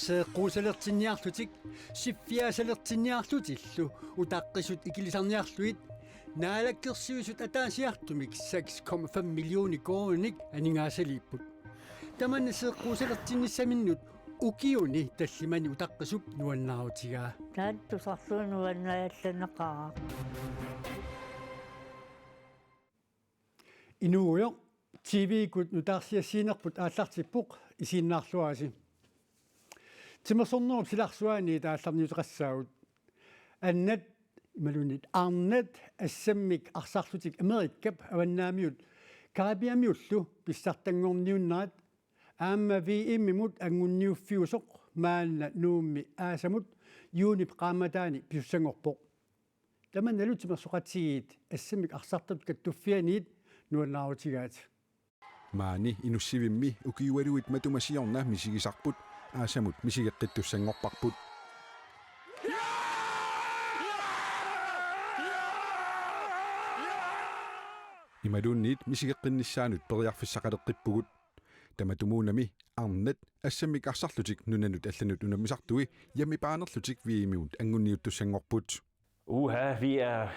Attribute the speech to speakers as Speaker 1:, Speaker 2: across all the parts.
Speaker 1: Seeqquusalertinniarlutik siffiasalertinniarlutillu utaqqisut ikilisarniarluit naalakkersiusut ataasiartumik 6,5 millioni kronik aningaasaliipput tamanna seeqquusalertinnissaminut ukiuni tallimani utaqqisup nuannaarutigaa
Speaker 2: taattusarluunuannaallanneqaa
Speaker 1: inuuyo TV-kut nutaarsiassiinerput aallartippoq isiinnaarluasi timersornerup silarsuani taallarniuteqassaagut annat imalunit arnat assammik arsarlutik amerikkap avannaamiut karabiamiullu pissartanngorniunnaat aamma VM-imut angunniuffiusoq maanna nuummi aasamut yuunip qaamataani piussangorpoq tamannalu timersoqatigiit assammik arsartut kattuffianiit nuannaarutigaat
Speaker 3: maani inussivimmi ukiualuit matumasiorna misigisarput aasamut misigeqqittussangorparput imaluunniit misigeqqinnissaanut periarfissaqaleqqippugut tamatumuunami arnat assammik arsarlutik nunanut allanut unammisartui yamipaanerlutik viimiut angunniuttussangorput.
Speaker 4: Vi er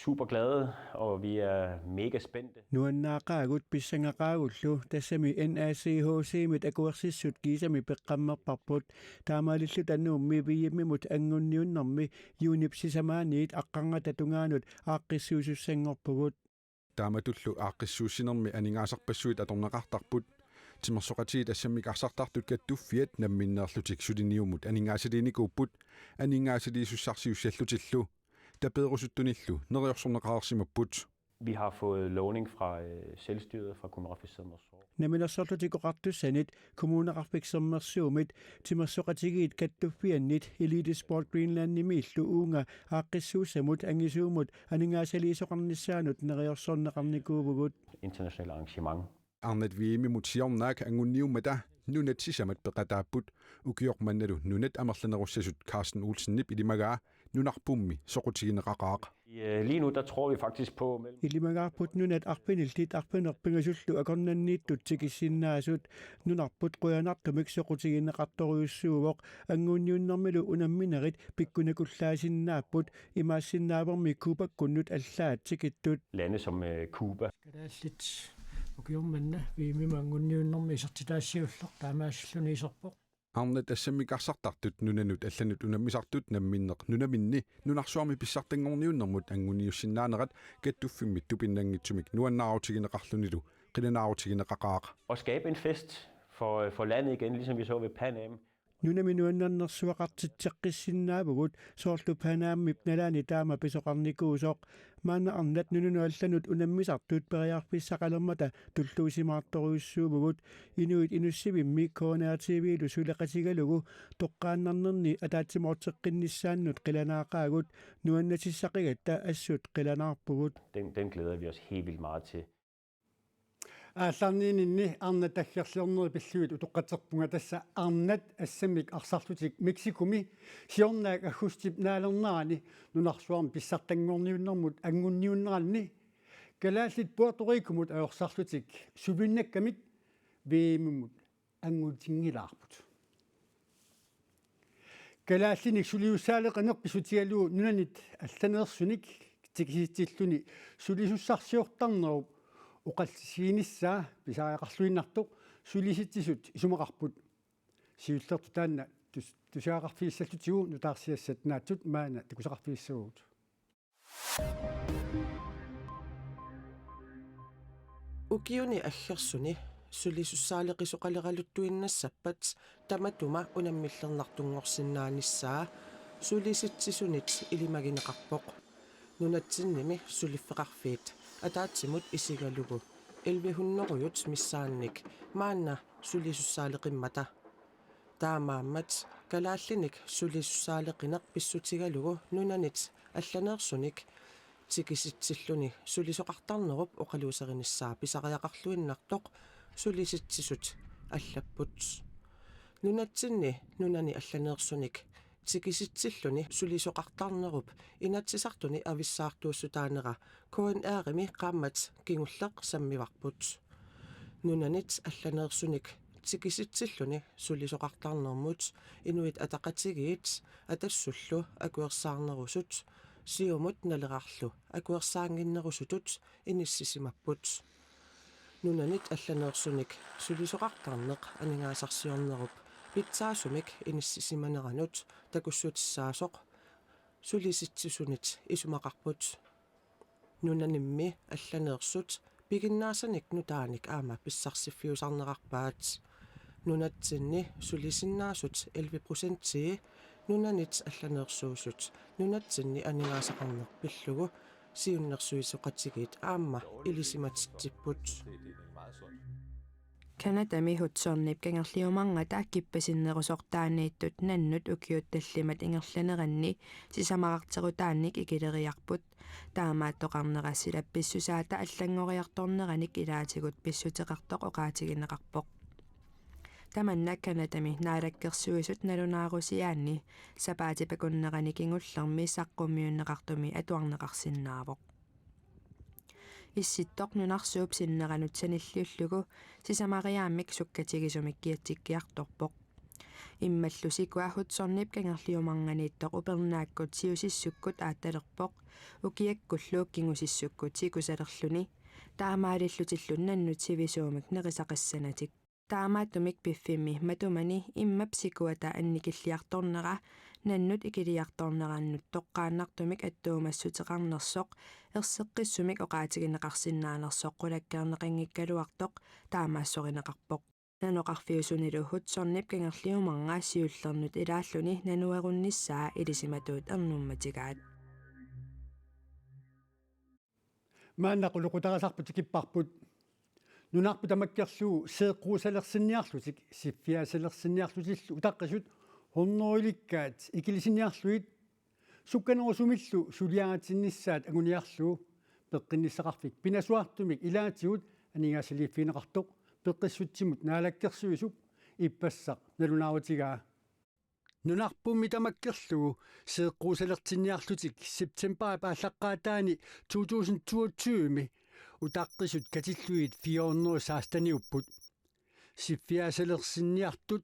Speaker 4: super glade, og vi er mega spændte.
Speaker 5: Nuannaaqaagut pissangaqaagullu tassami NACHC-mit akuersissut kiisami peqqammerparput taamaalillu tannuummi viimmimut angunniunnermi yuunipsisamaaniit aqqanngatatungaanut aaqqissuusussangorpugut
Speaker 3: taamatullu aaqqissuussinermi aningaasarpassuit atornaqartarput timersoqatiit assammik arsartartut kattuffiat namminneerlutik suliniumut aningaasaliinikuupput aningaasaliisussarsiussallutillu tapeerusuttunillu neriorsorneqaarsimapput.
Speaker 4: Vi har fået lovning fra selvstyret fra kommuneqarfissernersorg.
Speaker 5: Naminersorlutigoqartussanit kommuneqarfiksermersuumit timersoqatigiit kattuffiannit Elite Sport Greenland-nimiillu uunga aaqqissuussamut angisuumut aningaasaliisoqarnissaanut neriorsorneqarnikuuvugut
Speaker 4: International arrangement.
Speaker 3: Arnat viimimut siornaak angunniummata nunatsisamat peqataapput ukiormannalu nunat amerlanerussasut Carsten Olsen-nip ilimagaa nunarpummi soqutigineqaqaaq.
Speaker 4: Lige nu der tror vi faktisk på
Speaker 5: ilimagaarput nunat arpiniltit arpinerpingasullu akornanniittut tikissinnaasut nunarput quyanartumik soqutigineqartoriussuuvoq anguunniunnermilu unamminerit pikkunakullaasinnaaput imaassinnaavэрми kuupakkunnut allaat tikittut
Speaker 4: lande som Cuba.
Speaker 6: Kadaallit ukiormanna viimimangunniunnermi isertitaassiulleq taamaasilluniiserpoq
Speaker 3: Arnat assammik arsartartut nunanut allanut unammisartut namminneq nunaminni nunarsuarmi pissartanngorniunnermut anguniussinaanerat kattuffimmit tupinnangitsumik nuannaarutigineqarlunilu qilanaarutigineqaqaaq.
Speaker 4: Og skabe en fest for landet igen, ligesom vi så ved Pan Am.
Speaker 5: Nunaminuannarnersuaqartitseqqissinnaavagut soorlu panaammi nalaani taama pisoqarnikuusoq maana arnat nunuallanut unammisartut periarfissaqalermata tulluusimaartoruissuuvugut inuit inussivimmi koonaativiilu suleqatigalugu toqqaannarnerni ataatsimorteqqinnissaannut qilanaaqaagut nuannatissaqigata assut qilanaarpugut
Speaker 4: Den glæder vi os helt vildt meget til.
Speaker 1: Aallarniininni arnat aggerliorneri pilluit utoqqaterpunga tassa arnat assammik arsarlutik Meksikumi siornaak agustip naalernaani nunarsuarmi pissartanngorniunnermut angunniunneralni kalaallit Puerto Rikomut ajorsarlutik suvinnakkamik viimimut angutigilaarput kalaallinik suliussaaleqanerpisutigaluu nunanit allanersunik tikisitilluni sulisussarsiortarnerup uqallisiinissaa pisaaqarluinnartoq sulisittisut isumaqarput siullertu taanna tusiaqarfiissallutigu nutaarsiassat naattut maana tikusaqarfiissaguut
Speaker 7: ukiuni aggersuni sulisussaaleqisoqaleqaluttuinnassappat tamatuma unammillerlartungorsinnaanissaa sulisittisunit ilimagineqarpoq nunatsinnimi suliffeqarfiit ataatsimut isigalugu ilvihunnerujut missaannik maanna sulisussaaleqimmata taamaammat kalaallinik sulisussaaleqineq pissutigalugu nunanit allaneersunik tikisitsilluni sulisoqartarnerup oqaluuserinissaa pisariaqarluinnartoq sulisitsisut allapput nunatsinni nunani allaneersunik tikisitsilluni sulisoqartarnerup inatsisartuni avissaartuussutaanera KNR-imi qaammat kingulleq sammivarput Nunanit allaneersunik tikisitsilluni sulisoqartarnermut inuit ataqatigiit atassullu akuersaarnerusut siumut naleqarlu akuersaanginnerusutut inissisimapput nunanit allaneersunik sulisoqartarneq aningaasarsiornerup pitsaasumik inissisimaneranut takussutissaasoq sulisitsisusunit isumaqarput nunanimmi allaneersut piginnaasanik nutaanik aama pissarsifiusarneqarpaat nunatsinni sulisinnaasut 11% nunanit allaneersuusut nunatsinni aningaasaqarnerpillugu siunnersuisoqatigiit aama ilisimatittipput
Speaker 2: Kanadami hutsornip kangerliumangata kippasinnerusortaaniittut nannut ukiuttallimat ingerlaneranni sisamaqarterutaannik ikileriarput taamaattoqarnerassilap pissusaata allangoriartorneranik ilaatigut pissutеқартоқ oqaatigineqarpoq tamanna Kanadami naalakkersuisut nalunaarusiaanni sapaatipakunnerani kingullermi saqqummiunneqartumi atuarneqarsinnaavoq issittoq nunarsuup sinneranut sanilliullugu sisamariaammik sukkatigisumik kiatsikkiartorpoq иммаллусикуа хутсорнип кангерлиумарганииттоқ упернааккут сиусиссуккут аатталерпоқ укиаккуллук кингусиссуккут сикусалерлүни таамаалиллутиллун наннут сивисуумик нерисақассанатик таамааттумик пиффимми матумани иммап сикуата анникиллиарторнера наннут икилиарторнерааннут тоққааннартумик аттуумассутеқарнерсоқ ерсеққиссумик оqaатигинеқарсиннаанерсоқ қулаккаарнеқангиккалуартоқ таамаассоринеқарпоқ наноқарфиусунилу хутсорнип кангерлиумарнгаа сиуллернут илааллуни нануарунниссаа илисиматуут ернумматигаат
Speaker 1: мааннақулуқутарасарпут киппарпут нунарпу тамаккерлуу сеэққуусалерсинниарлутик сиффиасалерсинниарлутиллу утаққисут хорнориликкаат икилисинниарлуит сукканерусумиллу сулиагатиннissaат агуниарлуу пеққинниссақарфик пинасуартумик илаатигут анигаасалииффинеқартоқ пеққиссутсимут наалаккерсуисук иппассақ налунааутигаа нунарпумми тамаккерлугу сеэққуусалертинниарлутик септембер пааллаққаатаани 2022ми утаққисут катиллуит 400 саастаниуппут сиффиасалерсинниартут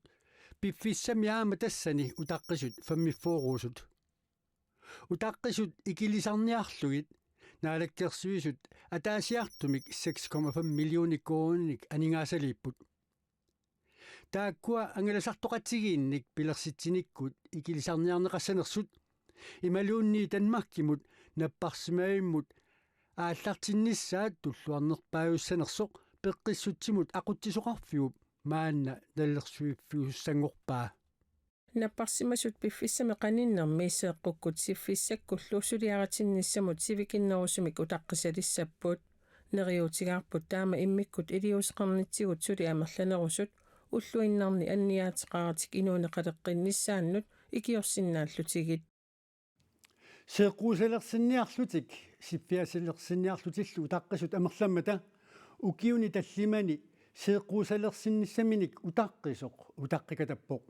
Speaker 1: пиффиссами аама тассани утаққисут фаммиффоорусут утаққисут икилисарниарлугит наалаккерсуисут атаасиартумик 6,5 миллиони кроник анигаасалииппут тааккуа ангаласартоқатсигиинник пилерситсиниккут икилисарниарнеқассанерсут ималуунни танмаркимут наппарсимаиммут ааллартинниссаат туллуарнерпааюссанерсоқ пеққиссутсимут ақутсисоқарфиуп маанна наллерсуиффиуссангорпаа
Speaker 8: наппарсимасут пиффиссами қаниннерми сеэққуккут сиффиссаккуллуусулиаратинниссамут сивикиннерусумик утаққисалиссаппут нериутигаарпут таама иммиккут илиусеқарнитсигут сули амерланерусут уллуиннарни анниаатеқаратик инуунеқалеққиннissaannут икиорсиннааллутигит
Speaker 1: сеэққуусалерсинниарлутик сиффиасалерсинниарлутиллу утаққисут амерламмата укиуни таллимани сеэққуусалерсинниссаминик утаққисоқ утаққикатаппоқ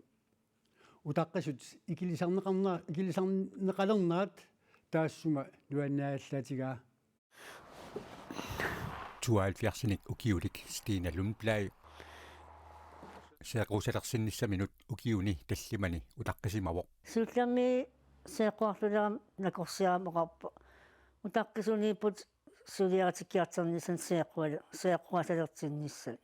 Speaker 1: утаққисут икилисарнеқалернаат таассума нуаннааллаатигаа
Speaker 9: 72-ник укиулик стииналлум плай сеэққуусалерсинниссаминут укиуни таллимани утаққисимавоқ
Speaker 10: сууллерми сеэққуарлулерам накорсиарамоқарпо утаққисунииппут сулиаратиккиартернисан сеэққуасалертинниссал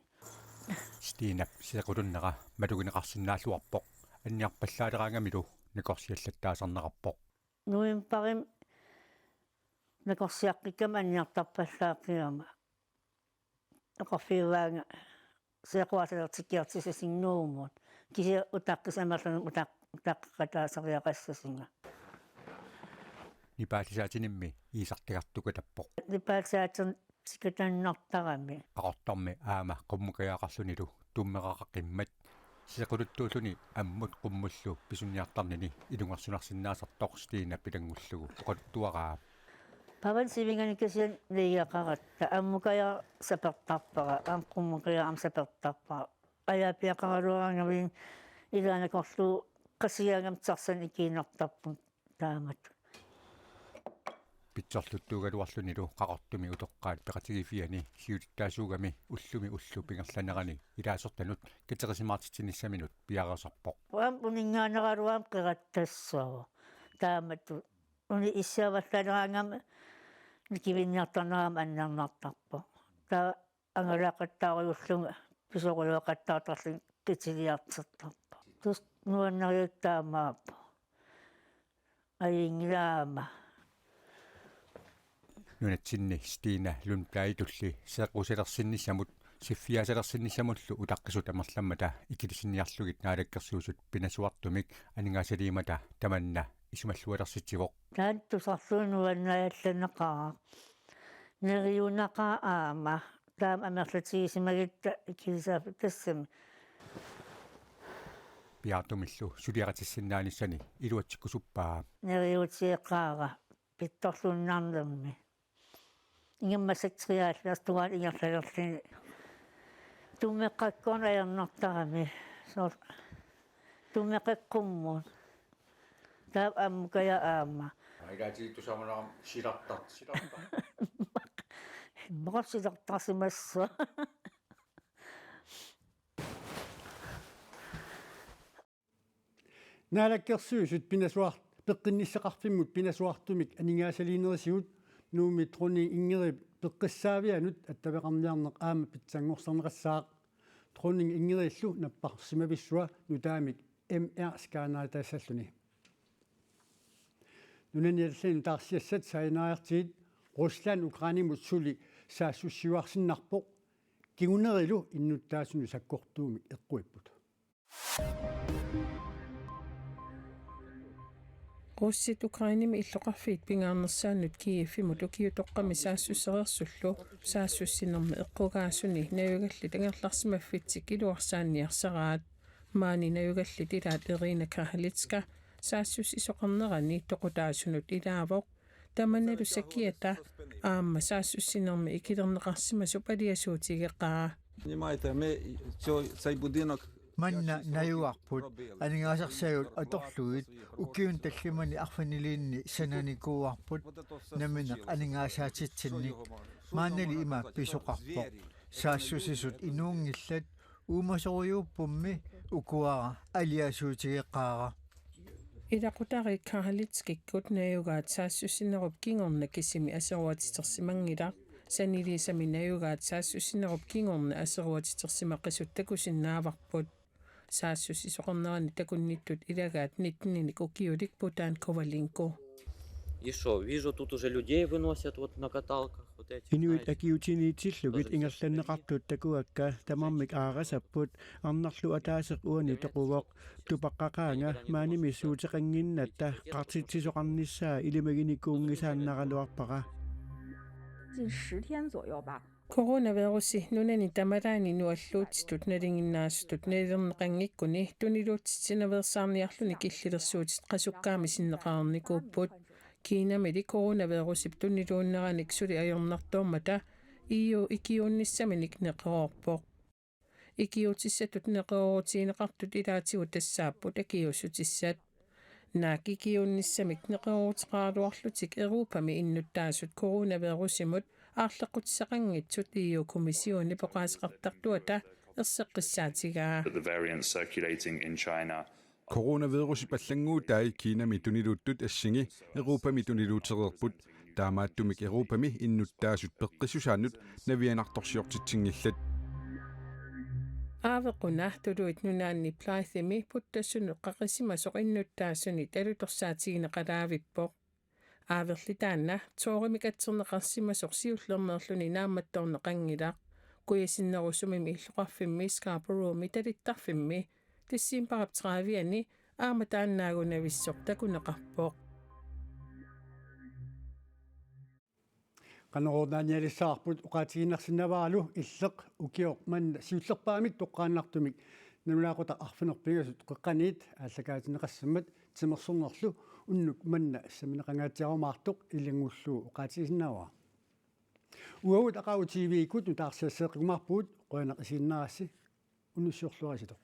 Speaker 9: стиинап сеэқулуннера малугинеқарсинааллуарпоқ анниарпаллаалераангамилу накорсиаллаттаасарнеқарпоқ
Speaker 10: нуимпарим накорсиаққиккама анниартарпаллааққиама оқарфиуваанга сеэққуасалертиккиартисасиннуумут киси утаққисамерлану утаққатаасариақассасинга
Speaker 9: нипаалисаатинимми иисартигартука таппоқ
Speaker 10: нипаалисаатер тикатаннартарами
Speaker 9: ақорторми аама қуммукаяақарсунилу туммеқақаққиммат сеқулуттуулуни аммут қуммуллу писунниартарнини илунгарсунарсинаасартоқ стиина пилангуллугу оқаттуараа
Speaker 10: паван сивинганикасиан леяқаратта аммукая сапертарпара амқуммукая ам сапертарпара аяпиақаралуаангавин илаанакорлу қасиаагам тарсан икиинартарпун таамат
Speaker 9: питсорлуттуугалуарлунилу qaqartumi utoqqaat peqatigifiani siutittaasuugami ullumi ullu pingerlanerani ilaasortanut kateqisimaartitsinnissaminut piarersarpoq
Speaker 10: Uam uningaaneraruam qirattassuaru taamattu uni issaavallanaangam nikivinniartarnerama annernertarpo taa angalaqattaariullunga pisoquluaqattaatarlin kitiliartertarpo tus nuannariuttaamaappo ainglaama
Speaker 9: nunatsinni Stina Lundplaitulli sequselersinnissamut siffiaselersinnissamullu utaqqisut amerlammata ikilisinniarlugit naalakkersuusut pinasuartumik aningaasaliimata tamanna isumallualersitsivoq
Speaker 10: taan tusarluunuannayallanneqaa neriunaqaa aama taam amerlatigisimagиtta ikilisaaput tassami
Speaker 9: piartumillu suliaqatissinnaanissani iluatsikkusuppaa
Speaker 10: neriutiiqaaga pittorluunnaarnermi ingammasaktriaallartugaan ingerlalerlini tummeqqakkoon ajarnartarami soor tummeqqaqqummuun taam ammukaya aama
Speaker 9: ailaatiittusaamaneram silartart
Speaker 10: maqarsilartarsimassua
Speaker 1: naalakkersuusut pinasuart peqqinnisseqarfimmut pinasuartumik aningaasaliinerisigut nuumitruni ingeri peqqissaavianut attaveqarniarneq aama pitsanngorserneqassaaq truning ingeriillu napparsimavissua nutaamik MR skaanaatassalluni nunaniallanu taarsiassat sainaartiit Rusland Ukrainimut suli saassussiuarsinnarpoq kigunerilu innuttaasunu sakkortuumik eqquipput
Speaker 8: Russit Ukrainimi illoqarfiit pingaarnersaannut Kiiffimut ukiutoqqami saassusserersullu saassussinermi eqqugaasuni nayugallit angerlarsimaffitsik iluarsaanniarsaraat maani nayugallit ilaat Irina Kahalitska saassus isoqarnerani toqutaasunut ilaavoq tamannalu sakiata aamma saassussinermi ikilerneqarsimasup aliasuutigeqqaa
Speaker 11: manna nayuarput aningaasarsagut atorlugit ukiun tallimani arfaniliinni sananikuuarput namineq aningaasaatsitsinnik maannali ima pisoqarpoq saassusisut inuungillat uumasoruyuuppummi ukuara aliasuutigeqqaara
Speaker 8: ilaqutari Kahalitskikkut nayugaat saassussinerup kingorna kisimi aseruatitersimangilaq saniliisami nayugaat saassussinerup kingorna aseruatitersimaqisut takusinnaavarput saassus isoqarnerani takunnittut ilagaat nitninik ukiulik Putan Kovalinko.
Speaker 12: И что, вижу, тут уже людей выносят вот на каталках. Вот эти,
Speaker 5: Inuit akiutiniitsillugit ingerlanneqartut takuakka tamarmik aarasapпут арнарлу атаасеқ уани тоқувоқ тупаққақаанга мааними суутеқангиннатта қартитсисоқарнissaa илимагиникуунгисааннаралуарпара
Speaker 13: 近10天左右吧。
Speaker 8: Coronavirusi nunani tamalaani nualluutitut nalinginnaasutut nalilerneqangikkuni tuniluutsitinaversaarniarluni killilersuutit qasukkaami sinneqaarnikuupput kiinamili coronavirusip tuniluunneраник suli ajornartuummata iu ikiuunnissaminik neqeroorpoq ikiutissatut neqeroorutiineqartut ilaatigut tassaapпут akiussutissat naakikiuunnissamik neqeroortiqaaluarlutik Euroopami innuttaasut coronavirusimut аарлеқутсақангитсут EU комиссиони поқаасеқартартуата ерсеққиссаатигаа
Speaker 14: The variant circulating in China.
Speaker 3: Coronavirus pallanguutai Kiinami tuniluuttut assingi Euroopami tuniluutereerput taamaattumik Euroopami innuttaasut peqqissusaannut navianartorsiortitsingillat
Speaker 8: aavekuna tuluit nunaanni plaathimi puttassunu qaqisimasoq innuttaassuni talutorsaatigineqalaavippoq aaverlitaanna toorimiqatserneqarsimasoq siullernerluni naammattorneqangilaq kuyasinnerusumimi illoqarfimmi Scarborough talittarfimmi tissiimparapteraaviani aamataannaagunavissoq takuneqarpoq
Speaker 1: qanerornaanialissaarput uqaatiginnarsinnavaalu illeq ukioq manna siullerpaamik toqqaannartumik namulaaqota arfinerpigasut qeqqaniit ааллакаатинеқассаммат тимерсорнерлу уннук манна ассаминеқангаатиаруmaartoq илингуллуу уqaatiginnава уавут ақау тивикут утаарсиассеэққумарпуут qoyanaq isiinnerassi unussiorluarиситоқ